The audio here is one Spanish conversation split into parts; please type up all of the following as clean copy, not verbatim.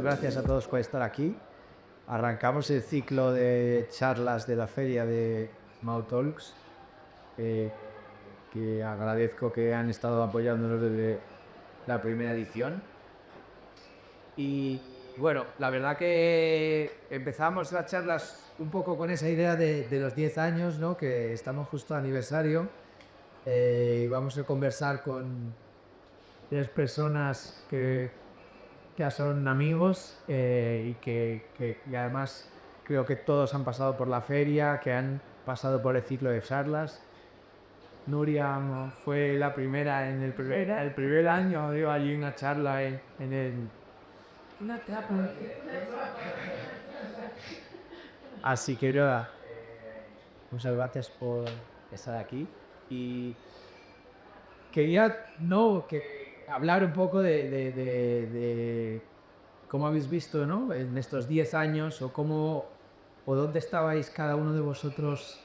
gracias a todos por estar aquí. Arrancamos el ciclo de charlas de la feria de Mau Talks, que agradezco que han estado apoyándonos desde la primera edición. Y bueno, la verdad que empezamos las charlas un poco con esa idea de los 10 años, ¿no? Que estamos justo a aniversario. Y vamos a conversar con 3 personas que ya son amigos y además creo que todos han pasado por la feria, que han pasado por el ciclo de charlas. Nuria fue la primera en el primer año, dio allí una charla en el... Una etapa. Así que nada, muchas gracias por estar aquí. Y quería hablar un poco de cómo habéis visto, ¿no? En estos 10 años o dónde estabais cada uno de vosotros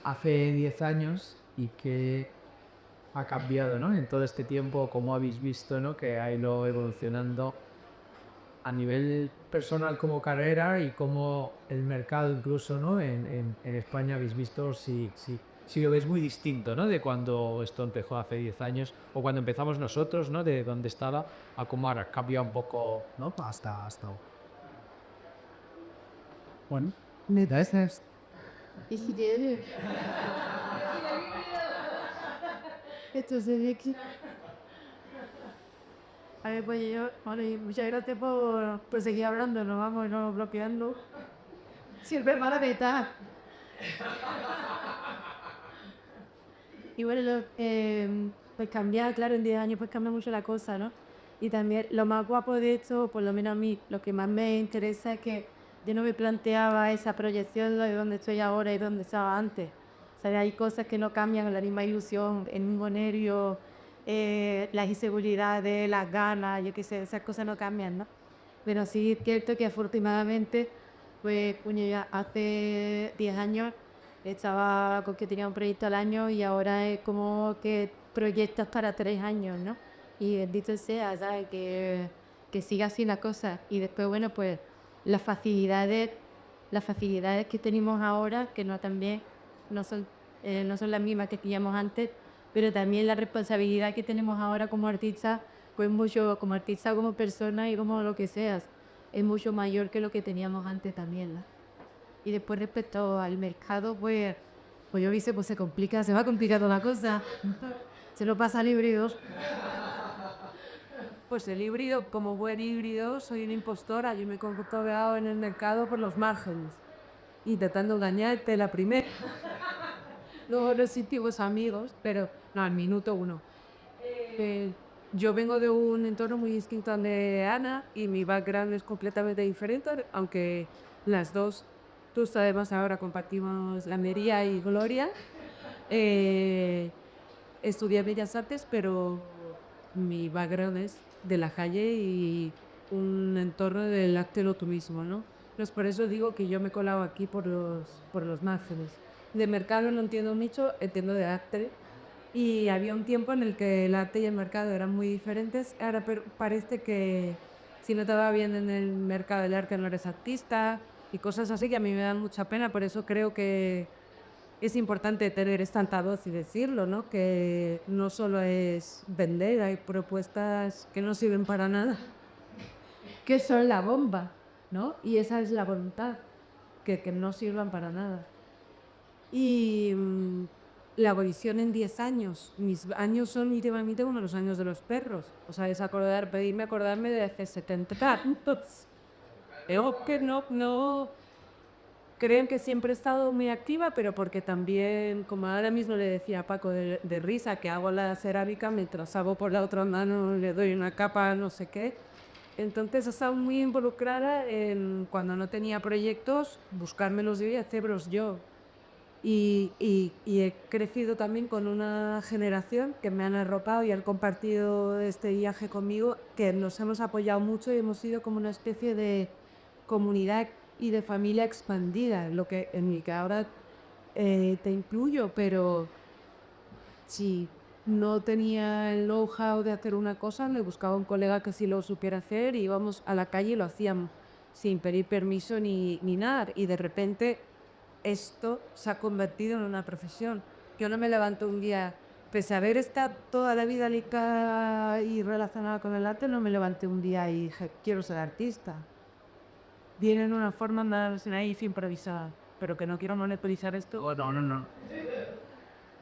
hace 10 años y qué ha cambiado, ¿no? En todo este tiempo, cómo habéis visto, ¿no? Que ha ido evolucionando a nivel personal como carrera y cómo el mercado incluso, ¿no? En España habéis visto si lo veis muy distinto, ¿no? De cuando esto empezó hace 10 años o cuando empezamos nosotros, ¿no? De dónde estaba a cómo ahora cambia un poco, ¿no? Hasta ahora. Bueno, gracias. Decidere. Entonces, a ver, pues yo, bueno, y muchas gracias por seguir hablando, nos vamos no bloqueando. Sirve para beta. Y bueno, pues cambiar, claro, en 10 años pues cambia mucho la cosa, ¿no? Y también lo más guapo de esto, por lo menos a mí, lo que más me interesa es que yo no me planteaba esa proyección de dónde estoy ahora y dónde estaba antes. O sea, hay cosas que no cambian, la misma ilusión, el mismo nervio, las inseguridades, las ganas, yo qué sé, esas cosas no cambian, ¿no? Pero sí es cierto que afortunadamente, pues, puño, ya hace 10 años estaba con que tenía un proyecto al año y ahora es como que proyectas para 3 años, ¿no? Y bendito sea, ¿sabes? Que siga así la cosa. Y después, bueno, pues las facilidades, las facilidades que tenemos ahora, que no también no son las mismas que teníamos antes, pero también la responsabilidad que tenemos ahora como artistas, pues mucho, como artista, como persona y como lo que seas, es mucho mayor que lo que teníamos antes también, ¿no? Y después respecto al mercado, pues yo dice, pues se complica, se va complicando la cosa. Se lo pasa al híbrido. Pues el híbrido, como buen híbrido, soy una impostora. Yo me he comportado en el mercado por los márgenes, intentando engañarte la primera. Luego nos sentimos amigos, pero no, al minuto uno. Yo vengo de un entorno muy distinto al de Ana y mi background es completamente diferente, aunque las dos, tú además ahora compartimos la Mería y Gloria. Eh, Estudié Bellas Artes, pero mi background es de la calle y un entorno del arte no turismo, ¿no? Pues por eso digo que yo me he colado aquí por los márgenes. De mercado no entiendo mucho, entiendo de arte. Y había un tiempo en el que el arte y el mercado eran muy diferentes. Ahora parece que si no te va bien en el mercado del arte no eres artista y cosas así que a mí me dan mucha pena. Por eso creo que es importante tener esta altavoz y decirlo, ¿no? Que no solo es vender, hay propuestas que no sirven para nada, que son la bomba, ¿no? Y esa es la voluntad, que no sirvan para nada. Y la abolición en 10 años. Mis años son íntimamente como los años de los perros. O sea, es pedirme acordarme de hace 70 tantos. Creo que no. Creen que siempre he estado muy activa, pero porque también, como ahora mismo le decía a Paco de risa, que hago la cerámica mientras hago por la otra mano, le doy una capa, no sé qué. Entonces he estado muy involucrada en, cuando no tenía proyectos, buscármelos yo y hacerlos yo. Y he crecido también con una generación que me han arropado y han compartido este viaje conmigo, que nos hemos apoyado mucho y hemos sido como una especie de comunidad y de familia expandida, lo que en mi que ahora te incluyo, pero sí, no tenía el know-how de hacer una cosa, le buscaba un colega que sí lo supiera hacer y íbamos a la calle y lo hacíamos sin pedir permiso ni nada. Y de repente esto se ha convertido en una profesión. Yo no me levanto un día, pese a haber estado toda la vida ligada y relacionada con el arte, no me levanté un día y dije, quiero ser artista. Viene en una forma más naif improvisada, pero que no quiero monetizar esto. Oh, no, no, no.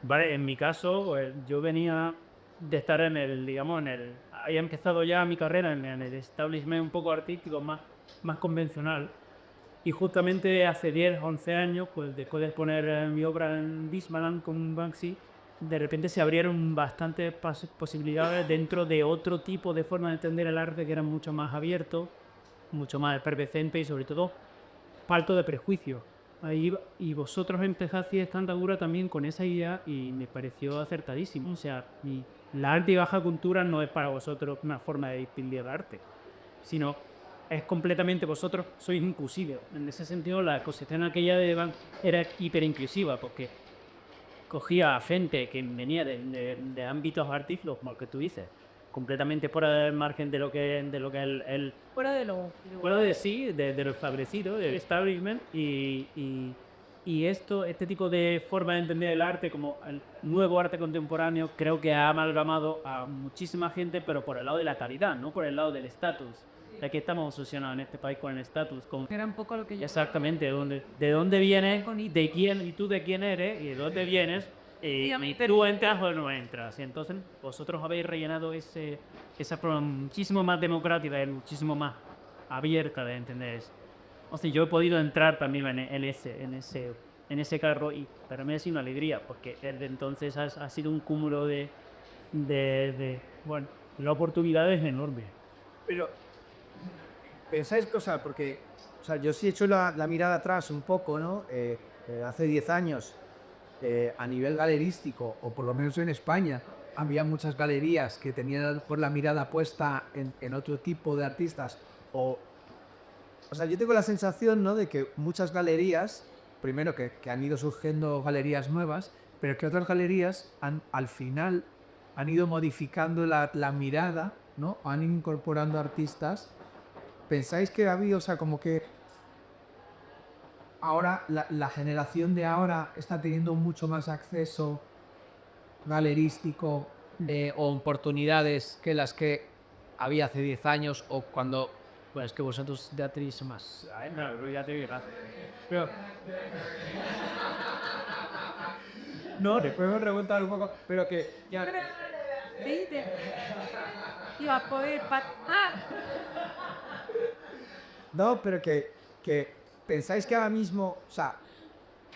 Vale, en mi caso, pues, yo venía de estar en el, digamos, había empezado ya mi carrera en el establishment un poco artístico, más convencional. Y justamente hace 10, 11 años, pues después de exponer mi obra en Dismaland con Banksy, de repente se abrieron bastantes posibilidades dentro de otro tipo de forma de entender el arte que eran mucho más abiertos, mucho más efervescentes y sobre todo falto de prejuicio. Ahí, y vosotros empezasteis esta andadura también con esa idea y me pareció acertadísimo. O sea, la arte y baja cultura no es para vosotros una forma de distinguir el arte, sino es completamente vosotros sois inclusivos. En ese sentido, la ecosistema aquella de Van era hiperinclusiva porque cogía a gente que venía de ámbitos artísticos, como el que tú dices, completamente fuera del margen de lo que Fuera de lo... fuera de sí, de lo establecido, del establishment, y este tipo de forma de entender el arte como el nuevo arte contemporáneo, creo que ha amalgamado a muchísima gente, pero por el lado de la calidad, no por el lado del estatus. Ya que estamos obsesionados en este país con el estatus, con Era un poco lo que yo... exactamente de dónde vienes, de quién y tú de quién eres y de dónde vienes, y tú entras o no entras. Y entonces vosotros habéis rellenado esa forma muchísimo más democrática y muchísimo más abierta de entender eso. O sea, yo he podido entrar también en ese carro y para mí ha sido una alegría porque desde entonces ha sido un cúmulo bueno, la oportunidad es enorme. Pero pensáis cosas, porque o sea, yo sí he hecho la mirada atrás un poco, ¿no? Hace 10 años, a nivel galerístico, o por lo menos en España, había muchas galerías que tenían por la mirada puesta en otro tipo de artistas. O sea, yo tengo la sensación, ¿no? De que muchas galerías, primero que han ido surgiendo galerías nuevas, pero que otras galerías al final han ido modificando la mirada, ¿no? Han ido incorporando artistas. ¿Pensáis que ha habido, o sea, como que ahora la generación de ahora está teniendo mucho más acceso galerístico o oportunidades que las que había hace 10 años o cuando... Pues que vosotros ya tenéis más. Ay, no, ya te digo. Pero... No, te puedo preguntar un poco, pero que ya... ¿Viste? Iba a poder... ¡Ah! No, pero que pensáis que ahora mismo, o sea,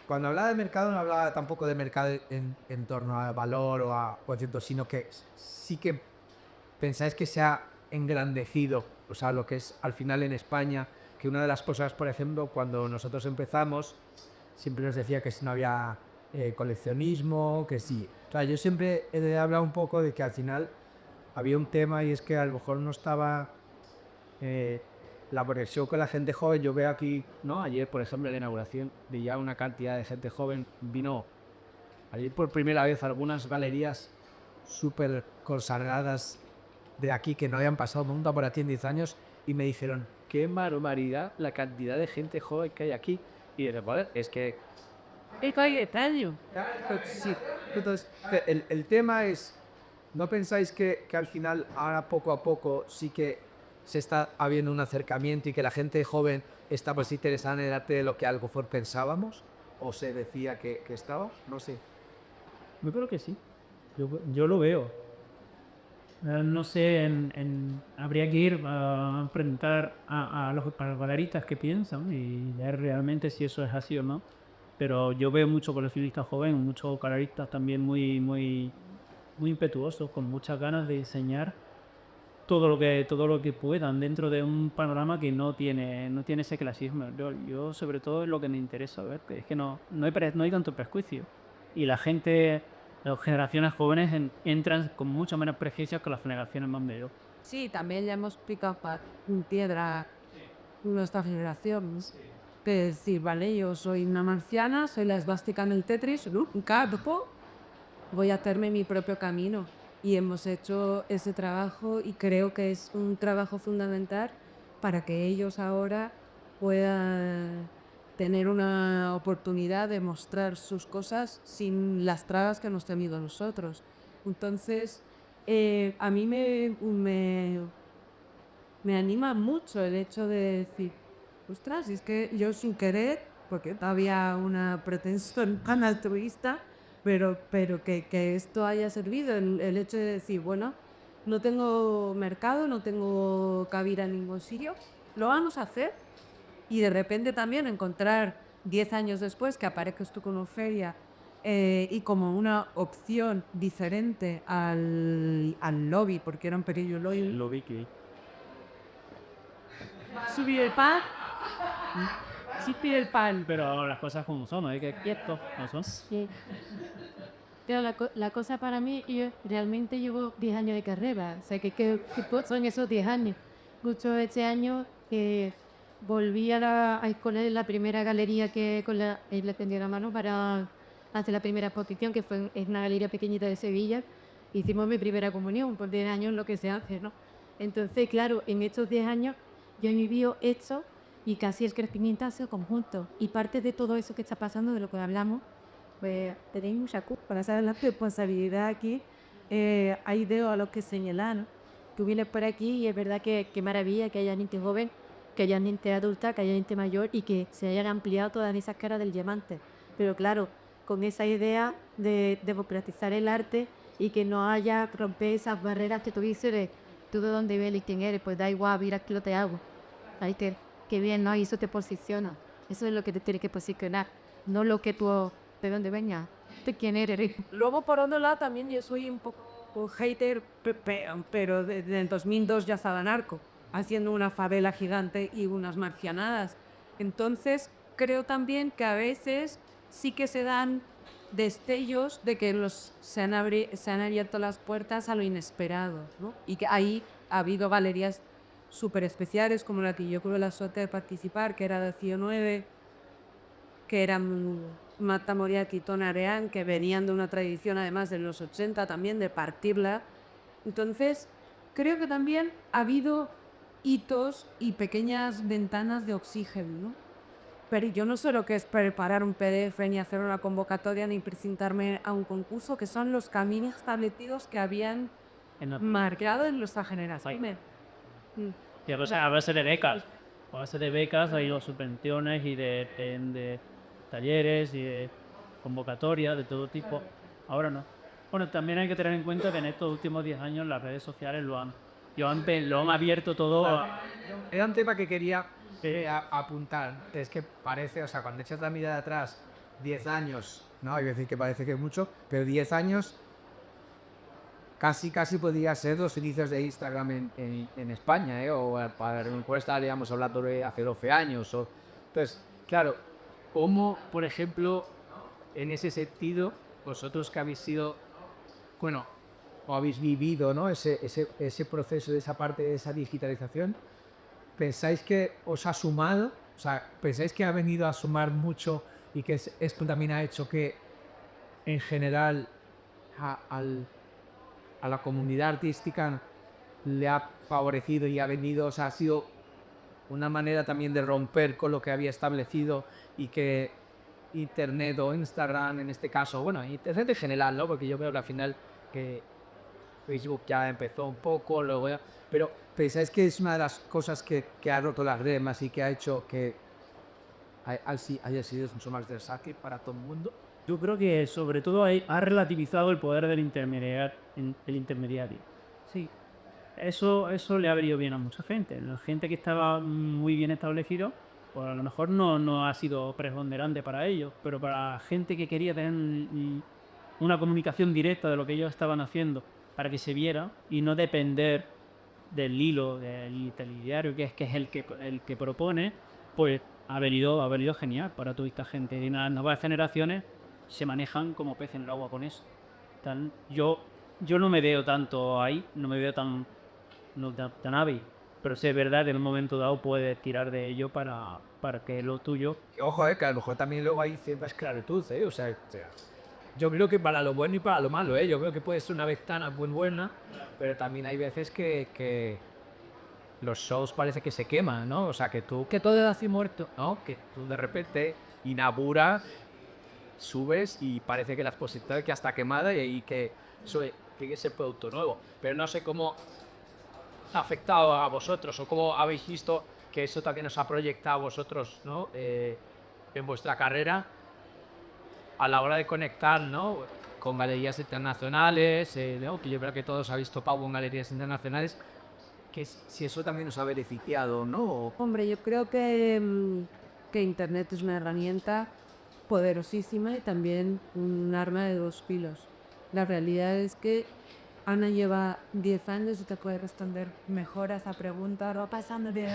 cuando hablaba de mercado no hablaba tampoco de mercado en torno al valor o a cierto, sino que sí que pensáis que se ha engrandecido, o sea, lo que es al final en España, que una de las cosas, por ejemplo, cuando nosotros empezamos, siempre nos decía que si no había coleccionismo, que sí. O sea, yo siempre he hablado un poco de que al final había un tema y es que a lo mejor no estaba la conexión con la gente joven. Yo veo aquí, ¿no? Ayer, por ejemplo, en la inauguración de ya una cantidad de gente joven vino ayer por primera vez algunas galerías súper consagradas de aquí que no habían pasado nunca por aquí en 10 años y me dijeron, qué barbaridad la cantidad de gente joven que hay aquí. Y dije, vale, es que... Estoy extraño. Sí. Entonces, el tema es, ¿no pensáis que al final, ahora poco a poco, sí que se está habiendo un acercamiento y que la gente joven está más interesada en el arte de lo que a lo mejor pensábamos? ¿O se decía que estaba? No sé. Yo creo que sí. Yo lo veo. No sé, habría que ir a preguntar a los galeristas qué piensan y ver realmente si eso es así o no. Pero yo veo muchos coleccionistas jóvenes, muchos galeristas también muy, muy, muy impetuosos, con muchas ganas de enseñar todo lo que puedan dentro de un panorama que no tiene ese clasismo. Yo sobre todo es lo que me interesa ver, que es que no hay tanto prejuicio. Y la gente, las generaciones jóvenes entran con mucho menos prejuicios que las generaciones más mayores. Sí, también ya hemos picado piedra nuestra generación. De decir, vale, yo soy una marciana, soy la esvástica en el Tetris, un capo, voy a hacerme mi propio camino. Y hemos hecho ese trabajo y creo que es un trabajo fundamental para que ellos ahora puedan tener una oportunidad de mostrar sus cosas sin las trabas que hemos tenido nosotros. Entonces, a mí me anima mucho el hecho de decir, ostras, es que yo sin querer, porque no había una pretensión tan altruista, pero que esto haya servido, el hecho de decir, bueno, no tengo mercado, no tengo cabida en ningún sitio, lo vamos a hacer y de repente también encontrar 10 años después que aparezcas tú como feria y como una opción diferente al lobby, porque era un pequeño lobby. Lo vi que... Subir el pan, sí pide el pan. Pero las cosas como son, ¿no? Hay que quietos, ¿no son? Sí. Pero la cosa para mí, yo realmente llevo 10 años de carrera. O sea, son esos 10 años. Justo este año que volví a escoger la primera galería que con él le tendió la mano para hacer la primera exposición, que fue en una galería pequeñita de Sevilla. Hicimos mi primera comunión, por 10 años lo que se hace, ¿no? Entonces, claro, en estos 10 años yo he vivido esto y casi el crecimiento ha sido conjunto. Y parte de todo eso que está pasando, de lo que hablamos, pues tenéis mucha culpa para saber la responsabilidad aquí. Hay dedos a los que señalar, ¿no? Tú vienes por aquí y es verdad que qué maravilla que haya gente joven, que haya gente adulta, que haya gente mayor y que se hayan ampliado todas esas caras del diamante. Pero claro, con esa idea de democratizar el arte y que no haya romper esas barreras que tú dices de tú de dónde vienes y quién eres, pues da igual, mira aquí lo te hago. Ahí qué bien, ¿no? Y eso te posiciona. Eso es lo que te tiene que posicionar, no lo que tú de dónde venga, de quién eres. Luego, por otro lado, también yo soy un poco un hater, pero desde el 2002 ya estaba Narco, haciendo una favela gigante y unas marcianadas. Entonces, creo también que a veces sí que se dan destellos de que se han abierto las puertas a lo inesperado, ¿no? Y que ahí ha habido galerías súper especiales, como la que yo tuve la suerte de participar, que era de CIO 9, que eran Mata Moriarty y Tona Areán, que venían de una tradición además de los 80 también, de partirla. Entonces, creo que también ha habido hitos y pequeñas ventanas de oxígeno, ¿no? Pero yo no sé lo que es preparar un PDF, ni hacer una convocatoria, ni presentarme a un concurso, que son los caminos establecidos que habían marcado en nuestra generación. Y a base de becas. A base de becas ha ido subvenciones y de talleres y de convocatorias de todo tipo. Ahora no. Bueno, también hay que tener en cuenta que en estos últimos 10 años las redes sociales lo han abierto todo a... Era un tema que quería apuntar. Es que parece, o sea, cuando echas la mirada atrás, 10 años, ¿no? Hay que decir que parece que es mucho, pero 10 años casi podría ser los inicios de Instagram en España, ¿eh? O para encuesta estaríamos hablando de hace 12 años. Entonces, claro, ¿cómo, por ejemplo, en ese sentido, vosotros que habéis sido, bueno, o habéis vivido, ¿no? ese proceso de esa parte de esa digitalización, pensáis que os ha sumado? O sea, ¿pensáis que ha venido a sumar mucho y que esto también ha hecho que, en general, a la comunidad artística le ha favorecido y ha venido, o sea, ha sido una manera también de romper con lo que había establecido y que Internet o Instagram, en este caso, bueno, Internet en general, ¿no? Porque yo veo que al final que Facebook ya empezó un poco, luego ya... Pero pensáis que es una de las cosas que ha roto las remas y que ha hecho que haya sido mucho más versátil para todo el mundo. Yo creo que sobre todo ha relativizado el poder del intermediario. Sí. Eso le ha venido bien a mucha gente. La gente que estaba muy bien establecido, pues a lo mejor no ha sido preponderante para ellos, pero para la gente que quería tener una comunicación directa de lo que ellos estaban haciendo para que se viera y no depender del hilo del intermediario que es el que propone, pues ha venido genial para toda esta gente. Y las nuevas generaciones se manejan como pez en el agua con eso. Yo no me veo tanto ahí, no me veo tan hábil, pero sí es verdad que en un momento dado puedes tirar de ello para que lo tuyo... Y ojo, que a lo mejor también luego hay cierta esclavitud, o sea, yo creo que para lo bueno y para lo malo, ¿eh? Yo creo que puede ser una ventana muy buena, pero también hay veces que los shows parece que se queman, ¿no? O sea, que todo es así muerto, ¿no? Que tú de repente inauguras, subes y parece que la exposición que está quemada y que eso tiene que ser producto nuevo. Pero no sé cómo ha afectado a vosotros o cómo habéis visto que eso también os ha proyectado a vosotros, ¿no? En vuestra carrera a la hora de conectar, ¿no? Con galerías internacionales, ¿no? Que yo creo que todos habéis topado con galerías internacionales, que si eso también os ha beneficiado, ¿no? Hombre, yo creo que Internet es una herramienta poderosísima y también un arma de dos filos. La realidad es que Ana lleva 10 años y te puede responder mejor a esa pregunta. No pasando de...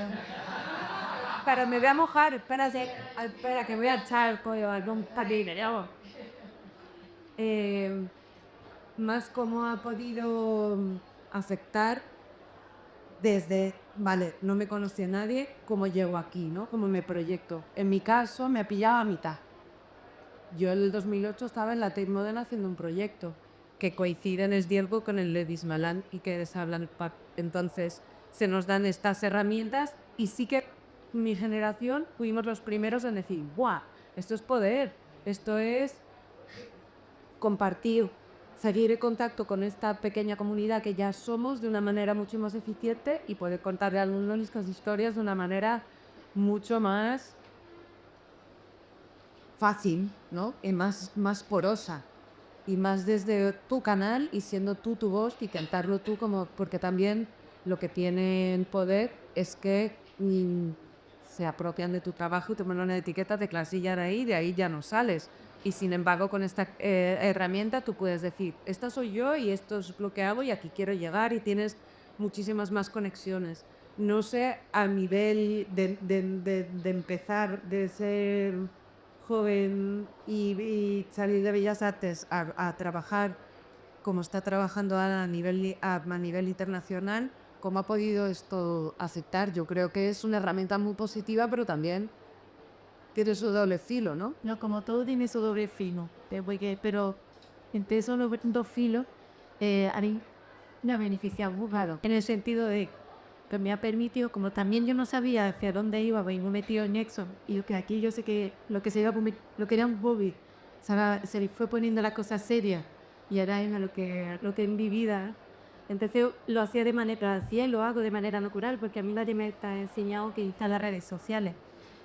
Pero me voy a mojar, espera que voy a echar pollo algún patín, ya. Más cómo ha podido afectar desde, vale, no me conocía nadie, cómo llego aquí, ¿no? Cómo me proyecto. En mi caso, me ha pillado a mitad. Yo en el 2008 estaba en la Tate Modern haciendo un proyecto que coincide en Esdielgo con el Ladies Malan y que deshablan el pub. Entonces, se nos dan estas herramientas y sí que mi generación fuimos los primeros en decir, ¡buah! Esto es poder, esto es compartir, seguir en contacto con esta pequeña comunidad que ya somos de una manera mucho más eficiente y poder contarle a nuestras historias de una manera mucho más fácil, ¿no? Y más porosa. Y más desde tu canal y siendo tú tu voz y cantarlo tú como... Porque también lo que tienen poder es que se apropian de tu trabajo y te ponen una etiqueta de clasillar ahí y de ahí ya no sales. Y sin embargo, con esta herramienta tú puedes decir, esta soy yo y esto es lo que hago y aquí quiero llegar y tienes muchísimas más conexiones. No sé, a nivel de empezar, de ser joven y salir de Bellas Artes a trabajar como está trabajando a nivel internacional, ¿cómo ha podido esto aceptar? Yo creo que es una herramienta muy positiva, pero también tiene su doble filo, ¿no? No, como todo tiene su doble filo, pero entre esos dos filos, a mí me ha beneficiado mucho, en el sentido de que me ha permitido, como también yo no sabía hacia dónde iba, pues me he metido en Nexon, y lo que aquí yo sé que lo que se iba a lo que era un hobby, se le fue poniendo la cosa seria, y ahora es lo que es mi vida. Entonces lo hacía de manera, hacía y lo hago de manera natural, porque a mí nadie me está enseñado que utilizar las redes sociales.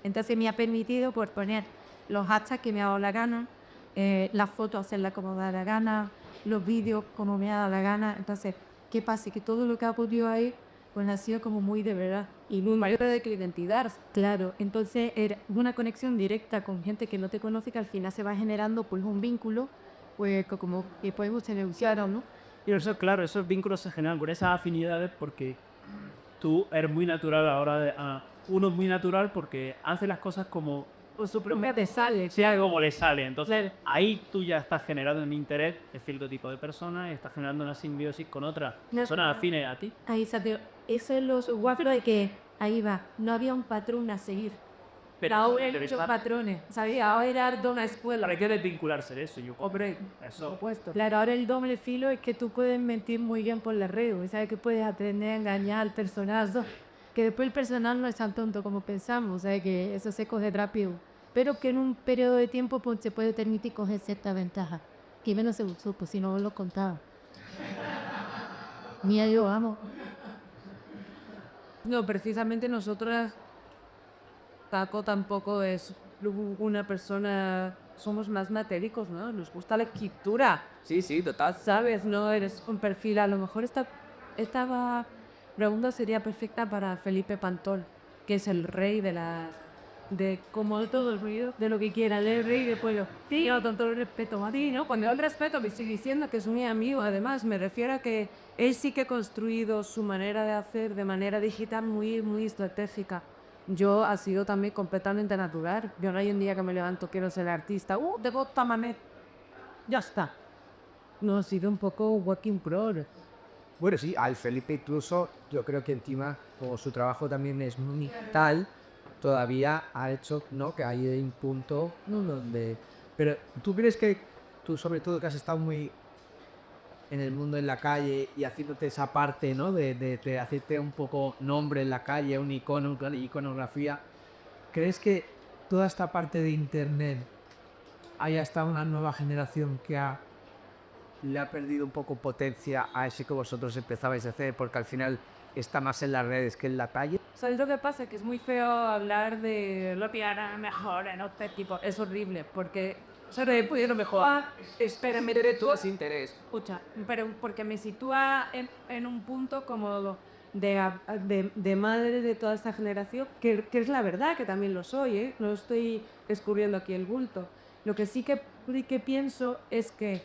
Entonces me ha permitido pues, poner los hashtags que me ha dado la gana, las fotos hacerlas como me da la gana, los vídeos como me ha dado la gana. Entonces, ¿qué pasa? Que todo lo que ha podido ahí pues ha sido como muy de verdad. Y muy mayor de que identidad. Claro, entonces era una conexión directa con gente que no te conoce, que al final se va generando pues un vínculo pues como que podemos tener claro, ¿no? Y eso, claro, esos vínculos se generan con esas afinidades porque tú eres muy natural a la hora de... uno es muy natural porque hace las cosas como... Pues su propia te sale. sea como le sale. Entonces ahí tú ya estás generando un interés de cierto tipo de personas y estás generando una simbiosis con otras personas afines a ti. Ahí salió. Eso es lo guapo de que ahí va, no había un patrón a seguir. Pero Ahora hay muchos patrones, ¿sabes? Ahora era de una escuela. ¿Para qué desvincularse de eso? Yo, Hombre, eso. por supuesto. Claro, ahora el doble filo es que tú puedes mentir muy bien por las redes, ¿sabes? Que puedes aprender a engañar al personaje, que después el personaje no es tan tonto como pensamos, ¿sabes? Que eso se coge rápido, pero que en un periodo de tiempo pues, se puede permitir coger cierta ventaja, que menos se usó, pues si no lo contaba. Mira, yo amo. No, precisamente nosotras, Taco tampoco es una persona, somos más matéricos, ¿no? Nos gusta la escritura, Sí, sí, total. ¿sabes? No eres un perfil, a lo mejor esta pregunta sería perfecta para Felipe Pantol, que es el rey de como todo el ruido, de lo que quiera, el rey del pueblo. Sí, yo con todo el respeto a ti, ¿no? Cuando yo el respeto me estoy diciendo que es mi amigo, además me refiero a que él sí que ha construido su manera de hacer de manera digital muy, muy estratégica. Yo ha sido también completamente natural. Yo no hay un día que me levanto quiero ser artista. Debo Tamamet. Ya está. No, ha sido un poco working progress. Bueno, sí, al Felipe incluso yo creo que encima, como su trabajo también es muy tal, todavía ha hecho, ¿no? Que hay un punto, ¿no? Donde... Pero ¿tú crees que tú sobre todo que has estado muy en el mundo en la calle y haciéndote esa parte, ¿no? De hacerte un poco nombre en la calle, un icono, una iconografía. ¿Crees que toda esta parte de internet haya estado una nueva generación que le ha perdido un poco potencia a ese que vosotros empezabais a hacer? Porque al final está más en las redes que en la calle. ¿Sabes lo que pasa? Que es muy feo hablar de lo que hará mejor en este tipo. Es horrible, porque se le pudieron mejor. Espera, me daré tus interés. Escucha, pero porque me sitúa en un punto como de madre de toda esta generación, que es la verdad, que también lo soy, ¿eh? No estoy descubriendo aquí el bulto. Lo que sí que pienso es que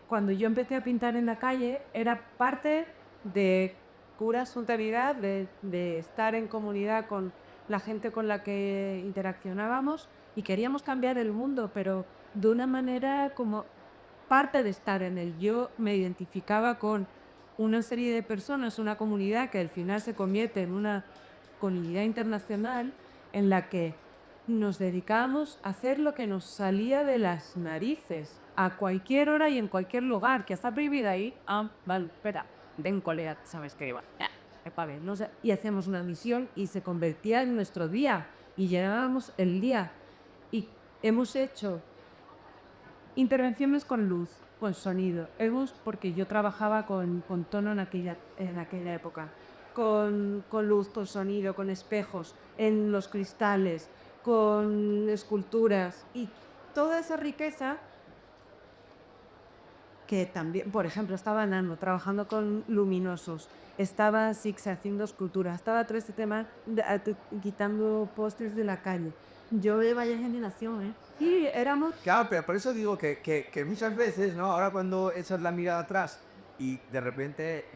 cuando yo empecé a pintar en la calle, era parte de pura spontaneidad, de estar en comunidad con la gente con la que interaccionábamos y queríamos cambiar el mundo, pero de una manera como parte de estar en él. Yo me identificaba con una serie de personas, una comunidad que al final se convierte en una comunidad internacional en la que nos dedicábamos a hacer lo que nos salía de las narices, a cualquier hora y en cualquier lugar, que está prohibida ahí. Ah, vale, espera, ven colega, sabes que iba. No sé, y hacíamos una misión y se convertía en nuestro día y llenábamos el día. Y hemos hecho intervenciones con luz, con sonido. Porque yo trabajaba con tono en aquella época. Con luz, con sonido, con espejos, en los cristales, con esculturas. Y toda esa riqueza que también, por ejemplo, estaba Nano trabajando con luminosos, estaba Six haciendo esculturas, estaba 3 quitando pósters de la calle. Yo de vaya generación, ¿eh? Y éramos... Claro, pero por eso digo que muchas veces, ¿no? Ahora cuando echas la mirada atrás y de repente...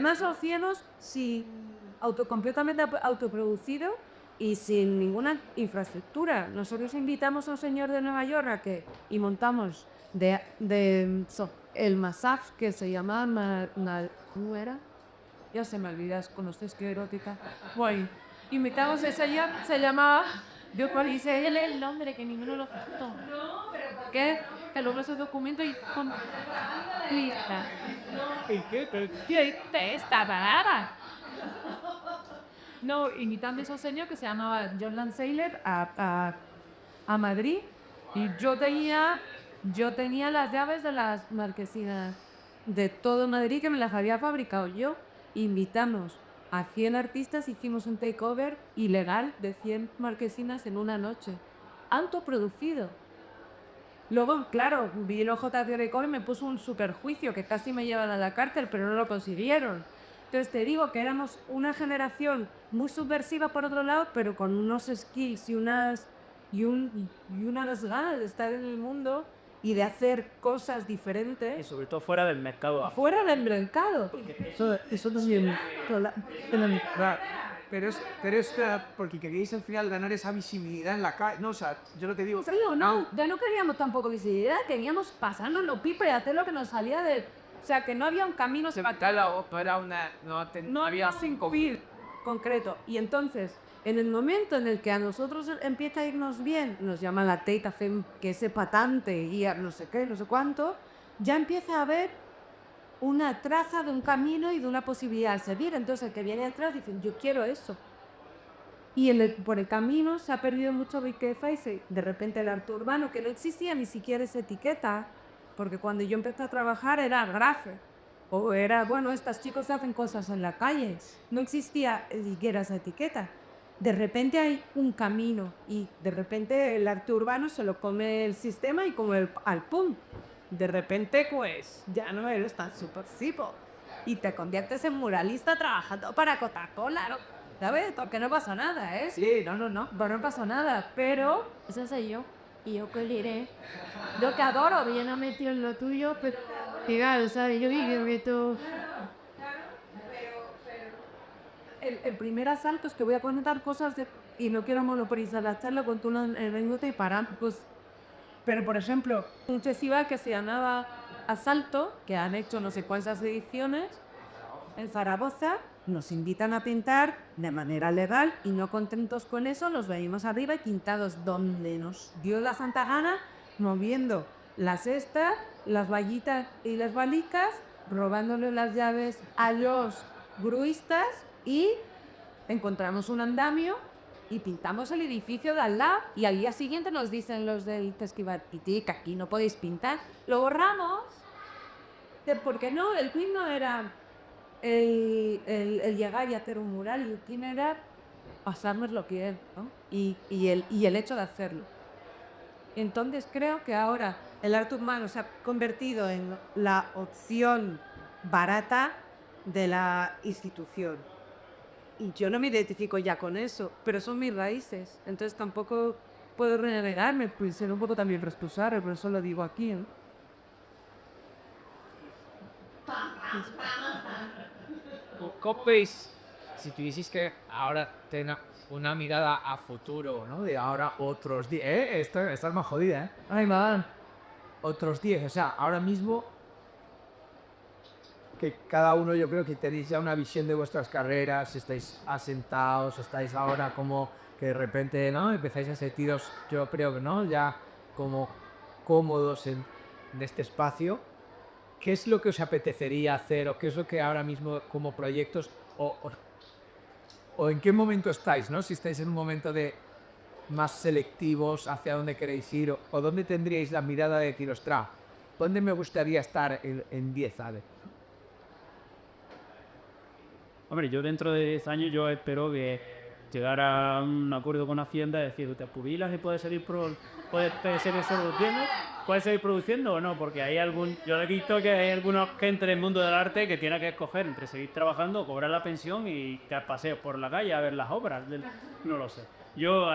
Más océanos completamente autoproducido y sin ninguna infraestructura. Nosotros invitamos a un señor de Nueva York y montamos el Masaf, que se llamaba... ¿Cómo era? Ya se me olvidas con los que erótica. Bueno, invitamos a ese señor, se llamaba... Yo dice él el nombre que ninguno lo aceptó. ¿Qué? Que luego ese documento y con... Mira. ¿Y qué? ¿Qué te está rara? No, invitando a ese señor que se llamaba Jordan Saylor a Madrid y yo tenía las llaves de las marquesinas de todo Madrid que me las había fabricado yo. Invitamos a 100 artistas, hicimos un takeover ilegal de 100 marquesinas en una noche. Autoproducido. Luego, claro, vino J.T. Record y me puso un superjuicio que casi me llevan a la cárcel, pero no lo consiguieron. Entonces te digo que éramos una generación muy subversiva por otro lado, pero con unos skills y unas ganas de estar en el mundo y de hacer cosas Y diferentes sobre todo fuera del mercado. fuera del mercado. Eso no es pero es porque queréis al final ganar esa visibilidad en la calle. No, o sea, yo lo que digo... No, ya no queríamos tampoco visibilidad, queríamos pasarnos los pipas y hacer lo que nos salía de... O sea, que no había un camino... No había un fin concreto. Y entonces, en el momento en el que a nosotros empieza a irnos bien, nos llaman la teita, hacen que ese patante y a no sé qué, no sé cuánto, ya empieza a haber una traza de un camino y de una posibilidad de seguir. Entonces, el que viene atrás dice, yo quiero eso. Y por el camino se ha perdido mucho riqueza y de repente el arte urbano, que no existía ni siquiera esa etiqueta, porque cuando yo empecé a trabajar era grafe, o era, bueno, estos chicos hacen cosas en la calle, no existía ni siquiera esa etiqueta. De repente hay un camino y de repente el arte urbano se lo come el sistema y como al pum, de repente pues ya no eres tan subversivo y te conviertes en muralista trabajando para Coca-Cola, ¿no? ¿Sabes? Porque no pasa nada, ¿eh? Sí, No pasa nada, pero Esa soy yo. Y yo que diré. Yo que adoro, bien ha metido en lo tuyo, pero igual, ¿sabes? Yo digo que tú... el primer asalto es que voy a contar cosas y no quiero monopolizar la charla con tu anécdota y parar, pues. Pero, por ejemplo, un festival que se llamaba Asalto, que han hecho no sé cuántas ediciones, en Zaragoza, nos invitan a pintar de manera legal y no contentos con eso, nos venimos arriba y pintados donde nos dio la santa gana, moviendo la cesta, las vallitas y las balicas, robándole las llaves a los gruistas y encontramos un andamio y pintamos el edificio de al lado y al día siguiente nos dicen los del Tesquivat, que aquí no podéis pintar. Lo borramos. ¿Por qué no? El fin no era el llegar y hacer un mural, el fin era pasárnoslo bien, ¿no? Y el hecho de hacerlo. Entonces creo que ahora el arte humano se ha convertido en la opción barata de la institución. Y yo no me identifico ya con eso, pero son mis raíces. Entonces tampoco puedo renegarme, pues ser un poco también responsable, por eso lo digo aquí, ¿no? ¿Cómo veis si tuvieseis que ahora tener una mirada a futuro, ¿no? De ahora otros 10, esta es más jodida, ¿eh? Ay, man. Otros 10, o sea, ahora mismo que cada uno yo creo que tenéis ya una visión de vuestras carreras, estáis asentados, estáis ahora como que de repente, ¿no? Empezáis a sentiros, yo creo que, ¿no? Ya como cómodos en este espacio. ¿Qué es lo que os apetecería hacer o qué es lo que ahora mismo como proyectos o en qué momento estáis, ¿no? Si estáis en un momento de más selectivos hacia dónde queréis ir o dónde tendríais la mirada de decir, ostras, ¿dónde me gustaría estar en 10 años? Hombre, yo dentro de 10 años yo espero que llegar a un acuerdo con Hacienda, es decir, te jubilas y puedes seguir puedes seguir produciendo o no, porque yo he visto que hay alguna gente del mundo del arte que tiene que escoger entre seguir trabajando, cobrar la pensión y dar paseos por la calle a ver las obras, no lo sé. Yo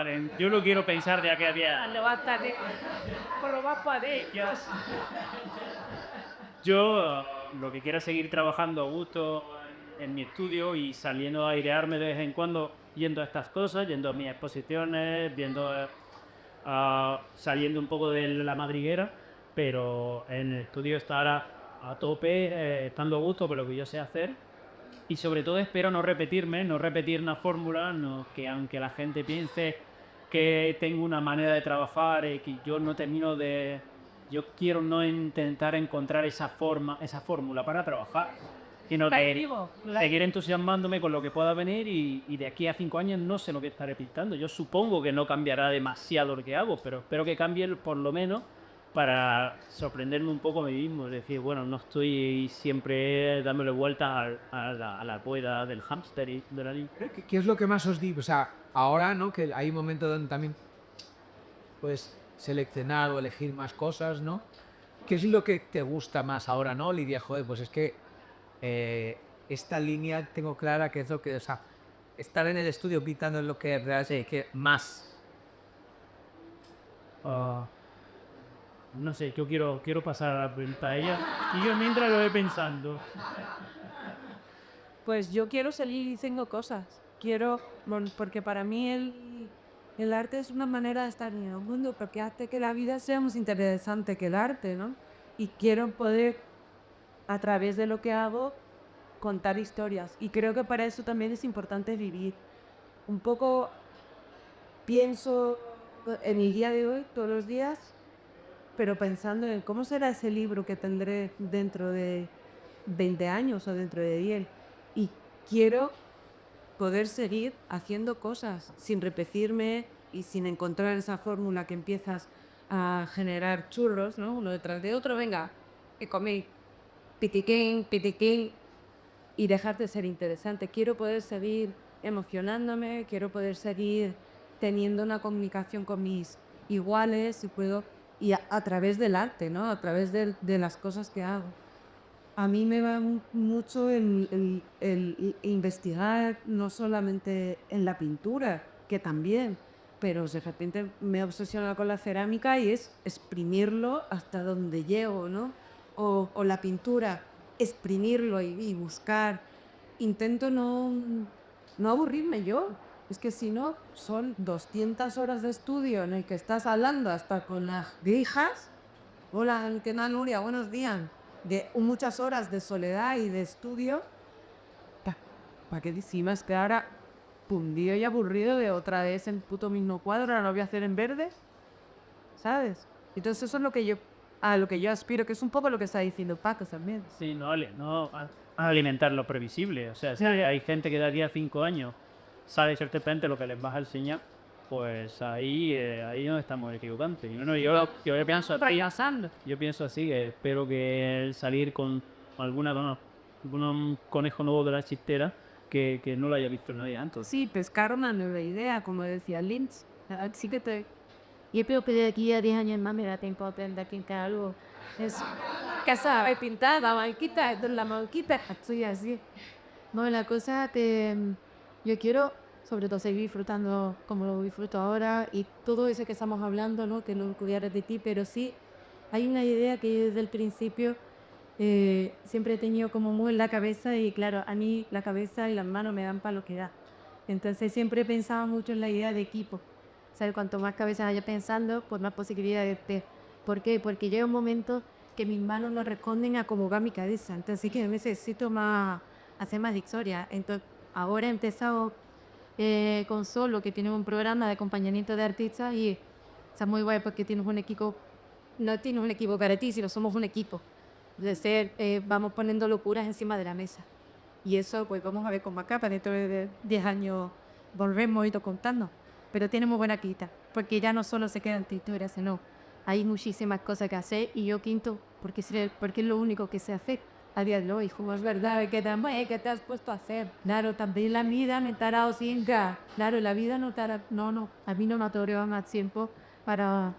no quiero pensar de aquí a 10 años. Yo lo que quiero es seguir trabajando a gusto en mi estudio y saliendo a airearme de vez en cuando, yendo a estas cosas, yendo a mis exposiciones, saliendo un poco de la madriguera, pero en el estudio estar a tope, estando a gusto por lo que yo sé hacer. Y sobre todo espero no repetir una fórmula, que aunque la gente piense que tengo una manera de trabajar y que yo no termino de... Yo quiero no intentar encontrar esa fórmula para trabajar, sino seguir entusiasmándome con lo que pueda venir y de aquí a 5 años no sé lo que estaré pintando. Yo supongo que no cambiará demasiado lo que hago, pero espero que cambie por lo menos para sorprenderme un poco a mí mismo. Es decir, bueno, no estoy siempre dándole vueltas a la rueda del hámster y de la línea. ¿Qué es lo que más os digo? O sea, ahora, ¿no? Que hay momentos donde también puedes seleccionar o elegir más cosas, ¿no? ¿Qué es lo que te gusta más ahora, no, Lidia? Joder, pues es que esta línea tengo clara que es lo que, o sea, estar en el estudio pintando es lo que realmente que más. No sé, yo quiero pasar a la pantalla y yo mientras lo voy pensando. Pues yo quiero salir diciendo cosas. Porque para mí el arte es una manera de estar en el mundo, porque hace que la vida sea más interesante que el arte, ¿no? Y quiero poder, a través de lo que hago, contar historias. Y creo que para eso también es importante vivir. Un poco pienso en el día de hoy, todos los días, pero pensando en cómo será ese libro que tendré dentro de 20 años o dentro de 10. Y quiero poder seguir haciendo cosas sin repetirme y sin encontrar esa fórmula que empiezas a generar churros, ¿no? Uno detrás de otro, venga, que comí pitiquín, pitiquín, y dejar de ser interesante. Quiero poder seguir emocionándome, quiero poder seguir teniendo una comunicación con mis iguales y a través del arte, ¿no? A través de las cosas que hago. A mí me va mucho el investigar, no solamente en la pintura, que también, pero de repente me he obsesionado con la cerámica y es exprimirlo hasta donde llego, ¿no? O la pintura, exprimirlo y buscar. Intento no aburrirme yo. Es que si no, son 200 horas de estudio en el que estás hablando hasta con las grijas. Hola, ¿qué tal, Nuria? Buenos días. De muchas horas de soledad y de estudio. ¿Para qué decimos que ahora, fundido y aburrido de otra vez el puto mismo cuadro, ahora lo voy a hacer en verde? ¿Sabes? Entonces eso es lo que yo a lo que yo aspiro, que es un poco lo que está diciendo Paco también. Sí, a alimentar lo previsible. O sea, si hay gente que de aquí a 5 años sabe exactamente lo que les vas a enseñar, pues ahí nos estamos equivocando. Y bueno, yo pienso así, que espero que el salir con algún conejo nuevo de la chistera que no lo haya visto nadie antes. Sí, pescar una nueva idea, como decía Lynch. Así que te... Yo creo que de aquí a 10 años más me da tiempo a aprender a pintar algo. Es Casa pintar la banquita, la banquita, estoy así. bueno, la cosa que yo quiero, sobre todo, seguir disfrutando como lo disfruto ahora y todo eso que estamos hablando, ¿no? Que no cuidaras de ti, pero sí hay una idea que yo desde el principio siempre he tenido como muy en la cabeza y claro, a mí la cabeza y las manos me dan para lo que da. Entonces siempre he pensado mucho en la idea de equipo. O sea, cuanto más cabezas haya pensando, pues más posibilidades de... ¿Por qué? Porque llega un momento que mis manos no responden a cómo va mi cabeza. Entonces que necesito más, hacer más historia. Entonces ahora he empezado con Solo, que tiene un programa de acompañamiento de artistas y está muy guay porque tienes un equipo, no tienes un equipo para ti, sino somos un equipo. De ser, vamos poniendo locuras encima de la mesa. Y eso, pues vamos a ver con más capa, dentro de 10 años volvemos y contando. Pero tiene muy buena quita, porque ya no solo se quedan tinturas, sino hay muchísimas cosas que hacer y yo quinto, porque es lo único que sé hacer a día de hoy. Como es verdad, ¿qué te has puesto a hacer? Claro, también la vida me estará osinga. Claro, la vida no estará, no, a mí no me otorga más tiempo para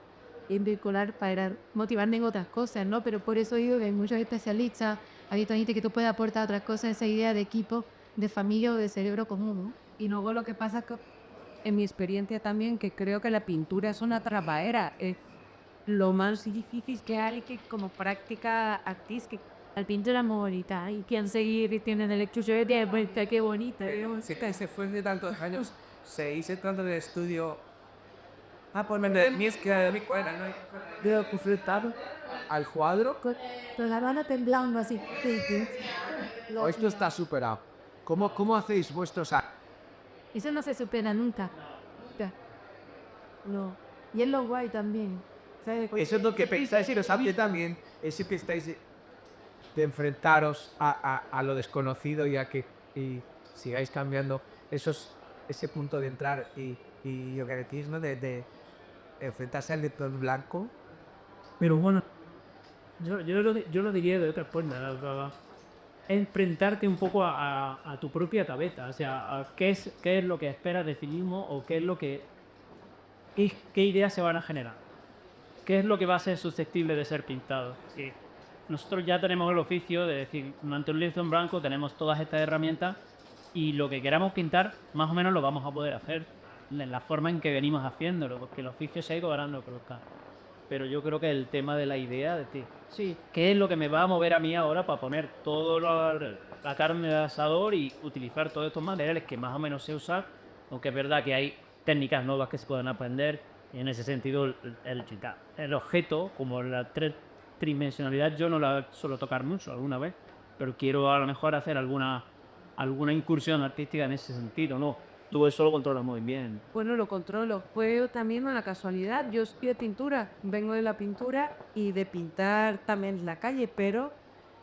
vincular, para motivarme en otras cosas, ¿no? Pero por eso digo que hay muchos especialistas, hay otra gente que tú puedes aportar otras cosas, esa idea de equipo, de familia o de cerebro común, ¿no? Y luego lo que pasa es que, en mi experiencia también, que creo que la pintura es una trabaera. Lo más difícil que hay que como práctica artística. Al pintor es muy bonita y quien seguir tiene el estudio de tiempo, qué bonita. Sí, que se fue de tantos años, se hizo tanto de estudio. Pues me de mi es que de mi cuadra, ¿no? De disfrutar. Al cuadro, Con la mano temblando así. o esto está superado. ¿Cómo hacéis vuestros Eso no se supera nunca. Ya. No. Y es lo guay también. ¿Sabes? Eso es lo que pensáis y lo sabéis también. Eso que estáis de enfrentaros a lo desconocido y a que sigáis cambiando ese punto de entrar y lo que decís, ¿no? De enfrentarse al lector blanco. Pero bueno, yo lo diría de otra forma. Enfrentarte un poco a tu propia cabeza. O sea, qué es lo que esperas de ti mismo o qué ideas se van a generar. ¿Qué es lo que va a ser susceptible de ser pintado? Sí. Nosotros ya tenemos el oficio de decir, ante un lienzo en blanco tenemos todas estas herramientas y lo que queramos pintar, más o menos lo vamos a poder hacer en la forma en que venimos haciéndolo, porque el oficio se ha ido ganando por acá. Pero yo creo que el tema de la idea de ti, sí, ¿qué es lo que me va a mover a mí ahora para poner toda la carne de asador y utilizar todos estos materiales que más o menos sé usar? Aunque es verdad que hay técnicas nuevas que se pueden aprender. Y en ese sentido, el objeto, como la tridimensionalidad, yo no la suelo tocar mucho alguna vez, pero quiero a lo mejor hacer alguna incursión artística en ese sentido, ¿no? Tú eso lo controlas muy bien. Bueno, lo controlo. Fue también una casualidad. Yo soy de pintura, vengo de la pintura y de pintar también la calle, pero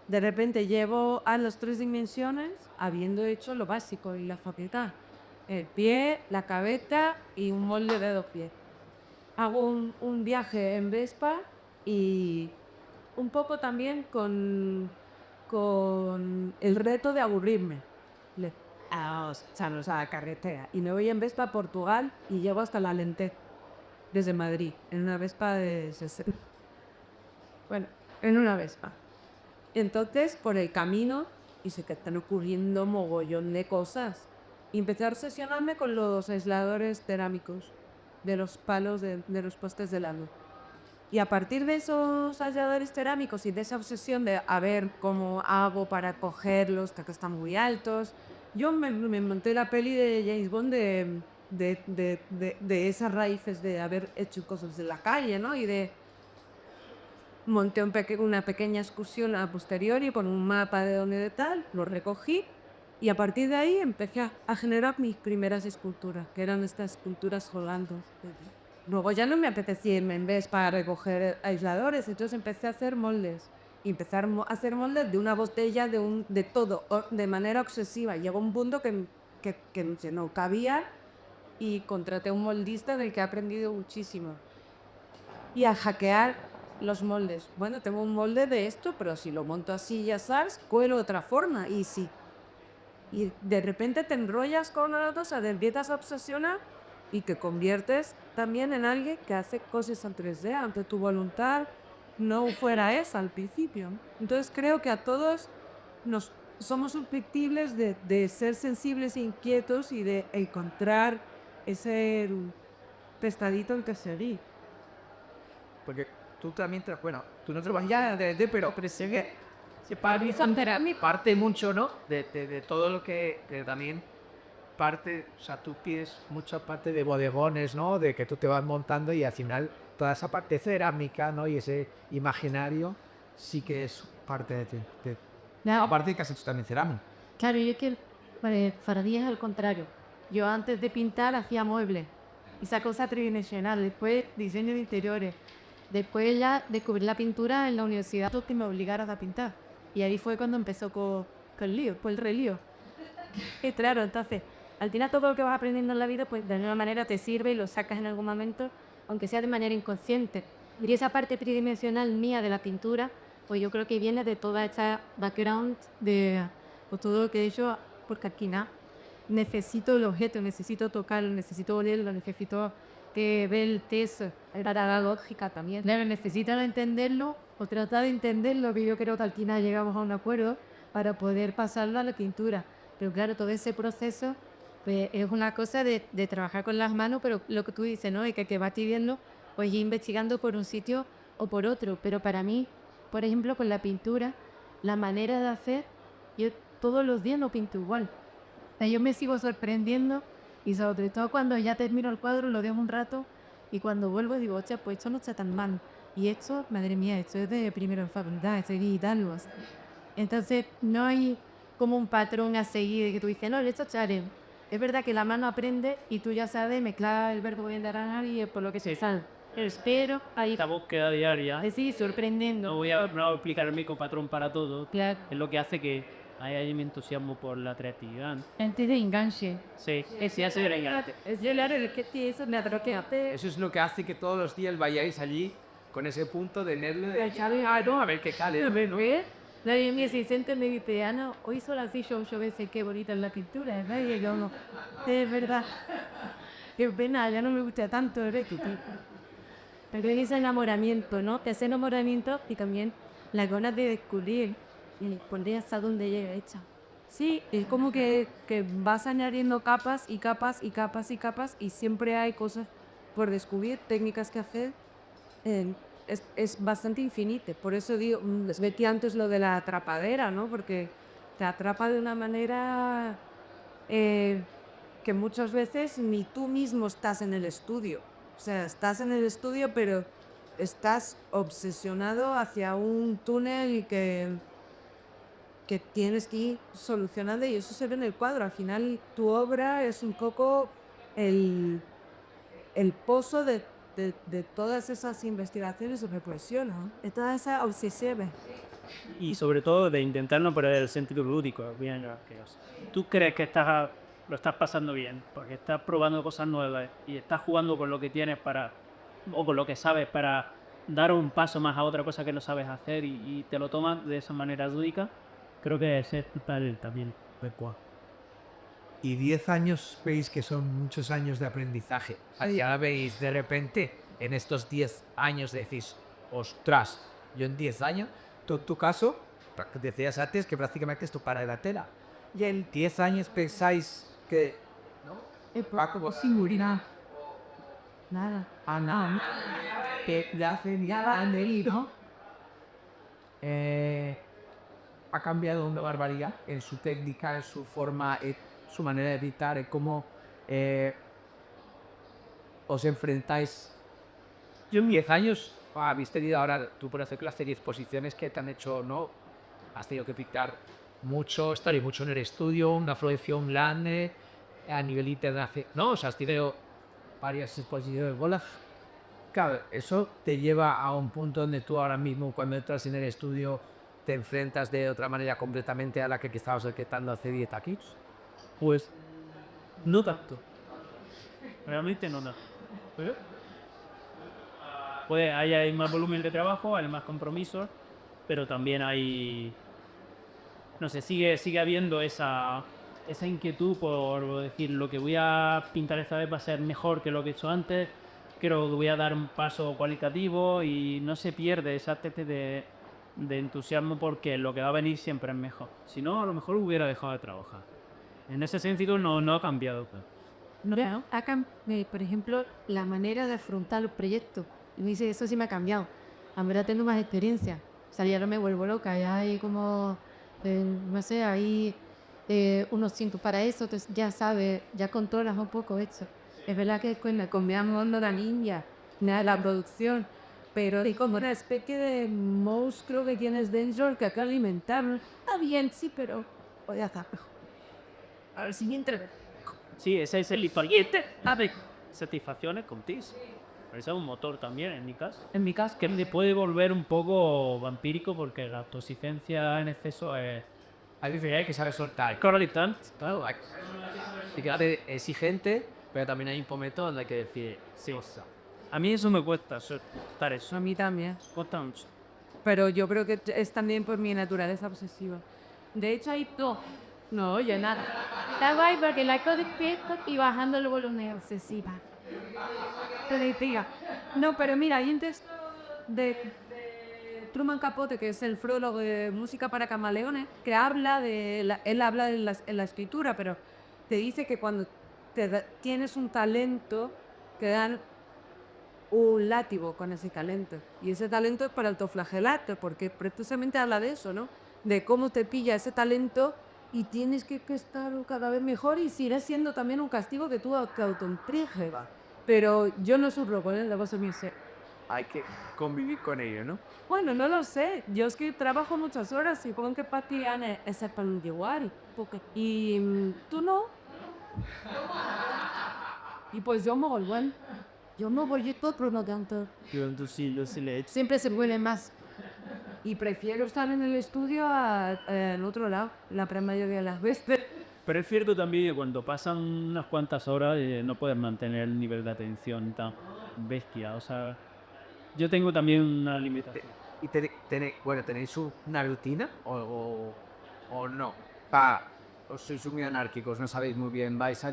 de repente llevo a las 3 dimensiones habiendo hecho lo básico y la facultad. El pie, la cabeza y un molde de 2 pies. Hago un viaje en Vespa y un poco también con el reto de aburrirme. O sea, a carretera. Y me voy en Vespa a Portugal y llego hasta la Lente, desde Madrid, en una Vespa de 60. Bueno, en una Vespa. Entonces, por el camino, y se te están ocurriendo mogollón de cosas. Y empecé a obsesionarme con los aisladores cerámicos de los palos de los postes de lado. Y a partir de esos aisladores cerámicos y de esa obsesión de a ver cómo hago para cogerlos, que están muy altos, yo me monté la peli de James Bond de esas raíces de haber hecho cosas de la calle, ¿no? Y monté una pequeña excursión a posteriori con un mapa de donde de tal, lo recogí y a partir de ahí empecé a generar mis primeras esculturas, que eran estas esculturas holandas. luego ya no me apetecía irme en vez para recoger aisladores, entonces empecé a hacer moldes. Y empezar a hacer moldes de una botella, de todo, de manera obsesiva. Llegó un punto que no cabía y contraté a un moldista del que he aprendido muchísimo. Y a hackear los moldes. Bueno, tengo un molde de esto, pero si lo monto así, ya sabes, cuelo de otra forma. Y sí. Y de repente te enrollas con una cosa, te empiezas a obsesionar y te conviertes también en alguien que hace cosas en 3D, ante tu voluntad no fuera esa al principio. Entonces creo que a todos nos somos susceptibles de ser sensibles e inquietos y de encontrar ese testadito en que seguir. Porque tú también, bueno, tú no trabajas ya de pero sí que se parte mucho, ¿no? De todo lo que también parte, o sea, tú pides mucha parte de bodegones, ¿no? De que tú te vas montando y al final toda esa parte cerámica, ¿no? Y ese imaginario sí que es parte de ti. No, Aparte de que has hecho también cerámica. claro, yo es que para mí es al contrario. Yo antes de pintar hacía muebles, esa cosa tridimensional, después diseño de interiores, después ya descubrí la pintura en la universidad que me obligaron a pintar. Y ahí fue cuando empezó con el lío, pues el relío. Y claro, entonces, al final todo lo que vas aprendiendo en la vida, pues de alguna manera te sirve y lo sacas en algún momento, aunque sea de manera inconsciente. Y esa parte tridimensional mía de la pintura, pues yo creo que viene de toda esta background de pues, todo lo que he hecho, porque aquí nada, necesito el objeto, necesito tocarlo, necesito olerlo, necesito ver el texto, la lógica también. Claro, necesito entenderlo o tratar de entenderlo, que yo creo que al final llegamos a un acuerdo para poder pasarlo a la pintura. Pero claro, todo ese proceso pues, es una cosa de trabajar con las manos, pero lo que tú dices, ¿no? Y que vas viviendo, pues ir investigando por un sitio o por otro. Pero para mí, por ejemplo, con la pintura, la manera de hacer, yo todos los días no pinto igual. O sea, yo me sigo sorprendiendo y sobre todo cuando ya termino el cuadro, lo dejo un rato y cuando vuelvo digo, oye, pues esto no está tan mal. Y esto, madre mía, esto es de primero en facultad, es de digital. Entonces, no hay como un patrón a seguir que tú dices, no, esto chare. Es verdad que la mano aprende y tú ya sabes mezclar el verbo de engranar y por lo que se sale. Espero ahí Esta búsqueda diaria. sí, sorprendiendo. No voy a explicar el mismo patrón para todo. Claro. Es lo que hace que haya mi entusiasmo por la creatividad. Antes de enganche. Sí, sí, hace el enganche. Es claro, es que sí, eso me atroqueate. Eso es lo que hace que todos los días vayáis allí con ese punto de nervio de ah, no, a ver qué tal. Nadie mi asistente me dice, Ana, hoy son así, yo sé qué bonita es la pintura, ¿verdad? Y yo no, es verdad. Qué pena, ya no me gusta tanto, ¿verdad? Pero es ese enamoramiento, ¿no? Ese enamoramiento y también las ganas de descubrir y poner hasta dónde llega hecha. Sí, es como que vas añadiendo capas y capas y capas y capas y siempre hay cosas por descubrir, técnicas que hacer. Es bastante infinito. Por eso digo, les metí antes lo de la atrapadera, ¿no? Porque te atrapa de una manera que muchas veces ni tú mismo estás en el estudio. O sea, estás en el estudio, pero estás obsesionado hacia un túnel que tienes que ir solucionando y eso se ve en el cuadro. Al final tu obra es un poco el pozo de todas esas investigaciones sobre poesía, ¿no? De toda esa obsesión. Y sobre todo de intentar no perder el sentido lúdico. Bien, tú crees que lo estás pasando bien, porque estás probando cosas nuevas y estás jugando con lo que tienes o con lo que sabes para dar un paso más a otra cosa que no sabes hacer y te lo tomas de esa manera lúdica. Creo que ese es total también. Y 10 años veis que son muchos años de aprendizaje. Y ahora veis de repente, en estos 10 años decís, ostras, yo en 10 años, tu caso, decías antes que prácticamente esto para de la tela. Y en 10 años pensáis que... ¿no? Seguridad. Nada. Ana, que la genial ¿no? Ha cambiado una barbaridad en su técnica, en su forma, en su manera de editar, en cómo os enfrentáis. Yo en 10 años habéis tenido ahora, tú por hacer clase de exposiciones que te han hecho, ¿no? Has tenido que pintar mucho, estar mucho en el estudio, una floración grande, a nivel internacional, ¿no? O sea, has tenido varias exposiciones. claro, eso te lleva a un punto donde tú ahora mismo, cuando entras en el estudio, te enfrentas de otra manera completamente a la que estabas arquitectando hace 10 aquí. Pues no tanto. Realmente no tanto. Pero, pues ahí hay más volumen de trabajo, hay más compromisos, pero también hay, no sé, sigue habiendo esa inquietud por decir lo que voy a pintar esta vez va a ser mejor que lo que he hecho antes, creo que voy a dar un paso cualitativo y no se pierde esa tete de entusiasmo porque lo que va a venir siempre es mejor. Si no, a lo mejor hubiera dejado de trabajar. En ese sentido no ha cambiado. Pues. No, por ejemplo, la manera de afrontar los proyectos. Y me dice, eso sí me ha cambiado. Ahora tengo más experiencia. O sea, ya no me vuelvo loca, ya hay como, no sé, hay unos cintos para eso, entonces ya sabes, ya controlas un poco esto. Es verdad que cambiamos la ninja, nada, la producción, pero hay como una especie de monstruo que tienes dentro que hay que alimentar. Está bien, sí, pero voy a hacer mejor. Al siguiente. Sí, ese es el historiete de satisfacciones contigo. Pero ese es un motor también, en mi caso. En mi caso, que me puede volver un poco vampírico porque la autoexigencia en exceso es... Hay veces que hay que saber soltar. Correcto. Claro, hay que ser exigente, pero también hay un momento donde hay que decir, Sí. A mí eso me cuesta, soltar eso. A mí también. Cuesta mucho. Pero yo creo que es también por mi naturaleza obsesiva. De hecho, hay dos. No oye nada. Está guay porque la cosa despierta y bajando el volumen obsesiva. Te diga. No, pero mira, hay un texto de Truman Capote, que es el prólogo de Música para Camaleones, que habla él habla en la escritura, pero te dice que cuando tienes un talento, te dan un látigo con ese talento. Y ese talento es para autoflagelarte, porque precisamente habla de eso, ¿no? De cómo te pilla ese talento y tienes que estar cada vez mejor y sigue siendo también un castigo que tú te autoinfliges. Pero yo no sufro con él, debo ser sincero. hay que convivir con ello, ¿no? Bueno, no lo sé. Yo es que trabajo muchas horas y pongo que para ti es para llevar. Y tú no. Y pues yo me vuelvo. Yo no voy todo, pero no tanto. Yo sí le he hecho. Siempre se vuelve más. Y prefiero estar en el estudio en otro lado, la gran mayoría de las veces. Pero es cierto también que cuando pasan unas cuantas horas no puedes mantener el nivel de atención tan bestia. O sea, yo tengo también una limitación. ¿Y tenéis una rutina o no? Os sois muy anárquicos, no sabéis muy bien, vais a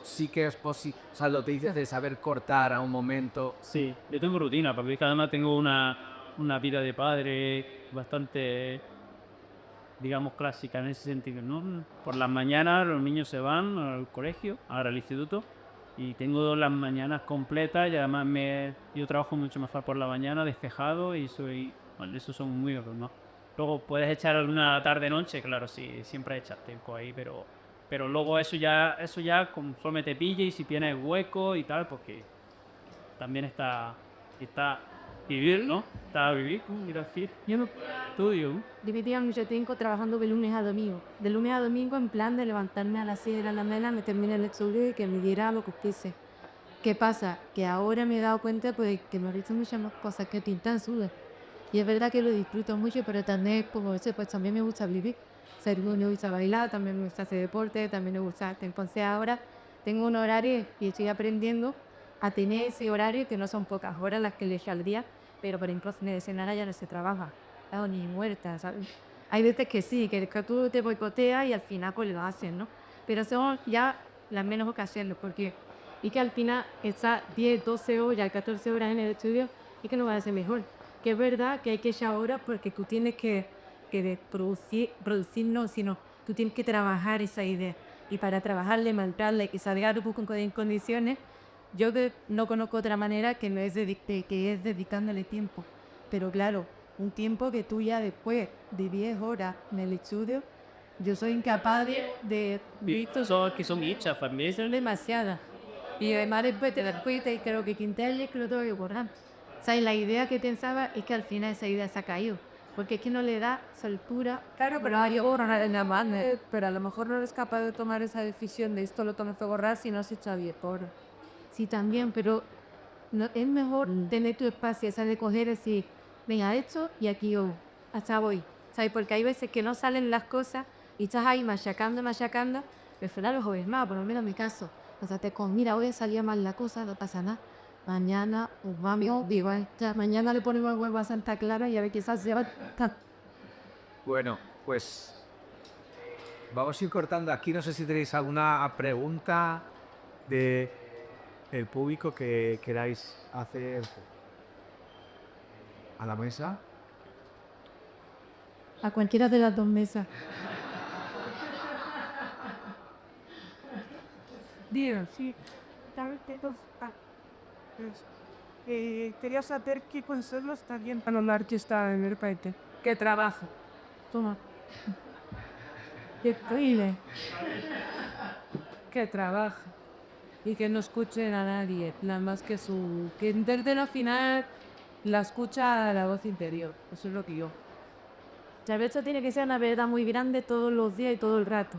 sí que es posible, o sea, lo te dices de saber cortar a un momento. Sí, yo tengo rutina, porque además tengo una vida de padre bastante, digamos, clásica en ese sentido, ¿no? Por las mañanas los niños se van al colegio, ahora al instituto, y tengo las mañanas completas y además yo trabajo mucho mejor por la mañana, despejado y bueno, eso son muy ¿no? Luego puedes echar alguna tarde-noche, claro, sí, siempre echas tiempo ahí, pero luego eso ya conforme te pille y si tienes hueco y tal, porque también está vivir, ¿no? Está vivir, ir al Yo me estudio. dividía mucho tiempo trabajando de lunes a domingo. De lunes a domingo en plan de levantarme a las 6 de la mañana, meterme en el estudio y que me diera lo que quise. ¿Qué pasa? Que ahora me he dado cuenta pues, que me realizan muchas más cosas que pintar solo. Y es verdad que lo disfruto mucho, pero también, como ese, pues también me gusta vivir. Me gusta bailar, también me gusta hacer deporte, también me gusta. Entonces ahora tengo un horario y estoy aprendiendo a tener ese horario que no son pocas horas las que elegí al día, pero por ejemplo, fines de semana ya no se trabaja, claro, ni muerta, ¿sabes? Hay veces que sí, que tú te boicoteas y al final pues lo hacen, ¿no? Pero son ya las menos ocasiones, porque y que al final esas 10, 12 horas, 14 horas en el estudio y que no va a ser mejor. Que es verdad que hay que echar horas porque tú tienes que producir no, sino tú tienes que trabajar esa idea. Y para trabajarle, mantenerle y salga un poco en condiciones, yo no conozco otra manera que no es, que es dedicándole tiempo. Pero claro, un tiempo que tú ya después de 10 horas en el estudio, yo soy incapaz de Que son hechas, familia. son demasiadas. Y además después te das cuenta y creo que quintarle que lo tengo que borrar. O sea, y la idea que pensaba es que al final esa idea se ha caído. Porque es que no le da soltura. Claro, pero hay borrar en la mano. Pero a lo mejor no eres capaz de tomar esa decisión de esto lo tengo que borrar si no se echa bien por. Sí, también, pero no, es mejor tener tu espacio, ¿sabes? De coger así, venga, esto y aquí yo, hasta voy, ¿sabes? Porque hay veces que no salen las cosas y estás ahí machacando, pero al final lo jodes más, por lo menos en mi caso. O sea, mira, hoy salió mal la cosa, no pasa nada. Mañana, pues vamos, digo, ya, mañana le ponemos el huevo a Santa Clara y a ver quizás se va. Bueno, pues vamos a ir cortando aquí. No sé si tenéis alguna pregunta de el público que queráis hacer a la mesa. A cualquiera de las dos mesas. Digo, sí. Quería saber qué consejos también para un artista en el país. Que trabaja. Toma. Qué increíble. Que trabaja. Y que no escuche a nadie. Nada más que que desde la final la escucha a la voz interior. Eso es lo que yo. Ya ves, esto tiene que ser una verdad muy grande todos los días y todo el rato.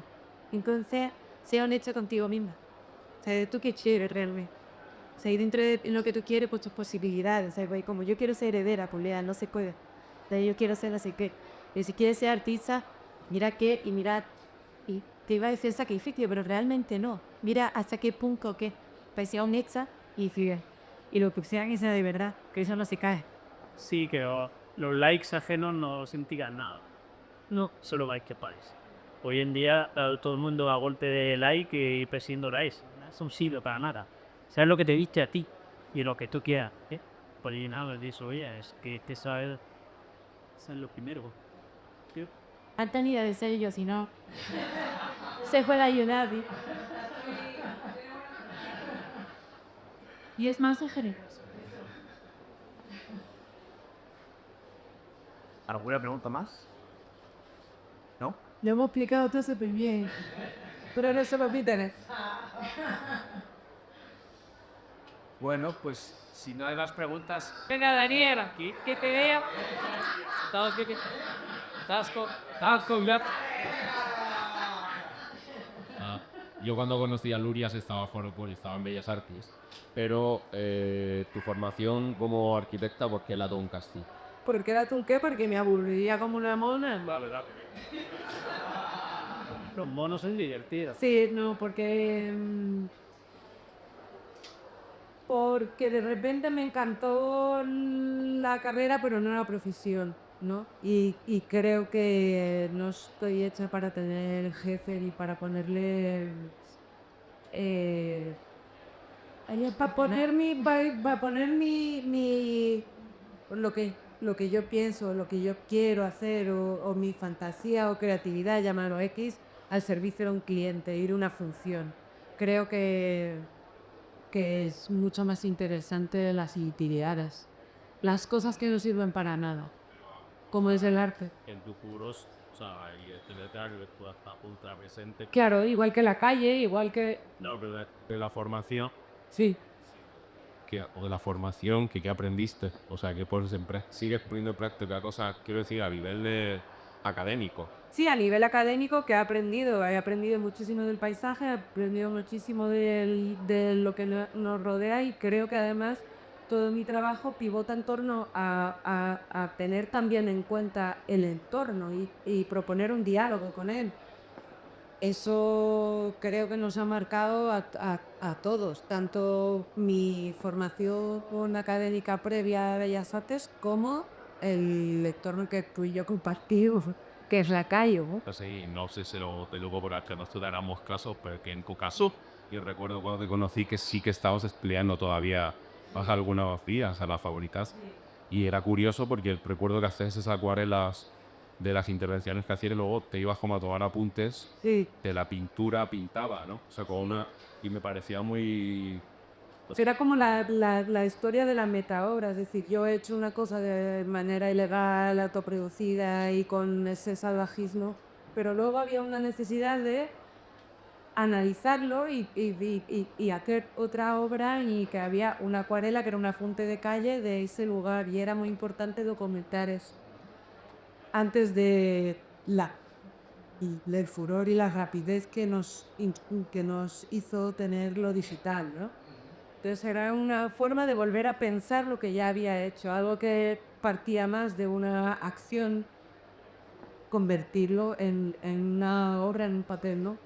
Entonces, sea honesto contigo misma. O sea, tú qué quieres realmente. O sea, y dentro de lo que tú quieres, pues tus posibilidades. O sea, pues, como yo quiero ser heredera, pues Lea, no se puede. O sea, yo quiero ser así que. Y si quieres ser artista, mira qué y mira. Y te iba a decir sacrificio, pero realmente no. Mira hasta qué punto que. Pues sea honesta y fiel. Y lo que sea que sea de verdad, que eso no se cae. Sí, que los likes ajenos no significan nada. No, solo likes que pares. Hoy en día todo el mundo a golpe de like y persiguiendo likes. Eso no sirve para nada. ¿Sabes lo que te viste a ti? Y lo que tú quieras. Pues nada, de eso, oye, es que te sabes. Eso es lo primero. Tío. Antes ni de ser yo, si no. Se puede ayudar, ¿sí? Y es más generoso. ¿Alguna pregunta más? ¿No? Lo hemos explicado todo súper bien. Pero no se me olviden. Bueno, pues si no hay más preguntas. Venga, Daniela, que te vea. Ah, yo cuando conocí a Lurias estaba, estaba en Bellas Artes, pero tu formación como arquitecta, ¿por qué la Doncaster? ¿Por qué era tú qué? Porque me aburría como una mona. Los monos son divertidos. Sí, no, porque. Porque de repente me encantó la carrera, pero no la profesión, ¿no? Y creo que no estoy hecha para tener jefe ni para ponerle. Para poner lo que yo pienso, lo que yo quiero hacer, o mi fantasía o creatividad, llámalo X, al servicio de un cliente, ir a una función. Creo que es mucho más interesante las utilidades, las cosas que no sirven para nada, como es el arte. En tus puros, o sea, y este letrero que tú estás ultra presente. Claro, igual que la calle, igual que... No, pero de la formación, Sí, o de la formación que aprendiste, o sea, que sigues poniendo en práctica cosas, quiero decir, a nivel de académico. sí, a nivel académico que he aprendido muchísimo del paisaje, he aprendido muchísimo de lo que nos rodea, y creo que además todo mi trabajo pivota en torno a tener también en cuenta el entorno y proponer un diálogo con él. Eso creo que nos ha marcado a todos, tanto mi formación académica previa a Bellas Artes como el entorno que tú y yo compartimos, que es la calle, ¿no? Así, no sé si te digo por que no estudiáramos casos, pero que en tu caso, y recuerdo cuando te conocí que sí que estabas estudiando todavía más algunos días a las favoritas. Y era curioso porque recuerdo que hacías esas acuarelas de las intervenciones que hacías y luego te ibas como a tomar apuntes Sí, de la pintura pintaba, ¿no? O sea, con una... Y me parecía muy... será como la historia de la metaobra, es decir, yo he hecho una cosa de manera ilegal, autoproducida y con ese salvajismo, pero luego había una necesidad de analizarlo y hacer otra obra, y que había una acuarela que era una fuente de calle de ese lugar, y era muy importante documentar eso antes de el furor y la rapidez que nos hizo tener lo digital, ¿no? Entonces era una forma de volver a pensar lo que ya había hecho, algo que partía más de una acción, convertirlo en una obra, en un papel, ¿no?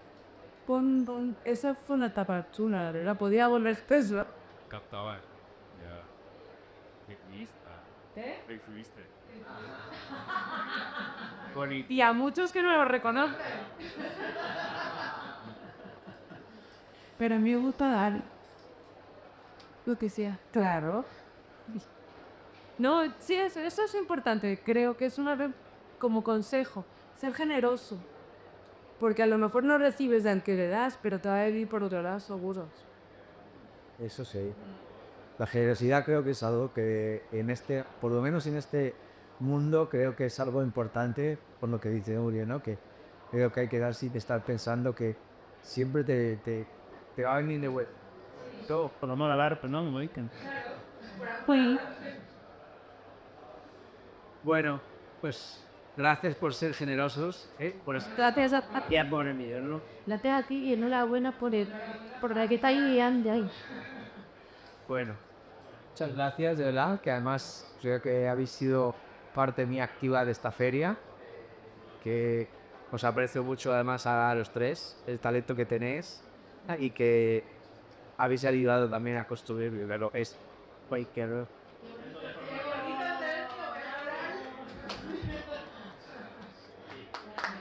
Esa fue una etapa chula, la verdad, podía volver Tesla. Captaba. Ya. ¿Qué viste? ¿Qué fuiste? Bonito. Y a muchos que no lo reconocen. Pero a mí me gusta dar lo que sea. Claro. No, sí, eso es importante. Creo que es como consejo, ser generoso. Porque a lo mejor no recibes del que le das, pero te va a vivir por otro lado seguro. Eso sí. La generosidad creo que es algo que por lo menos en este mundo, creo que es algo importante, por lo que dice Uri, ¿no? Que creo que hay que dar sin estar pensando que siempre te va a venir de vuelta. Todo. Por lo menos hablar, pero no, me dicen. Pues, Bueno, pues gracias por ser generosos, por gracias a, ya por enviarlo. gracias a ti y enhorabuena por la que está ahí y ande ahí. Bueno, muchas gracias, de verdad, que además creo que habéis sido parte muy activa de esta feria, que os aprecio mucho además a los tres, el talento que tenéis y que habéis ayudado también a construir lo que es Quaker.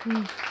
Mm.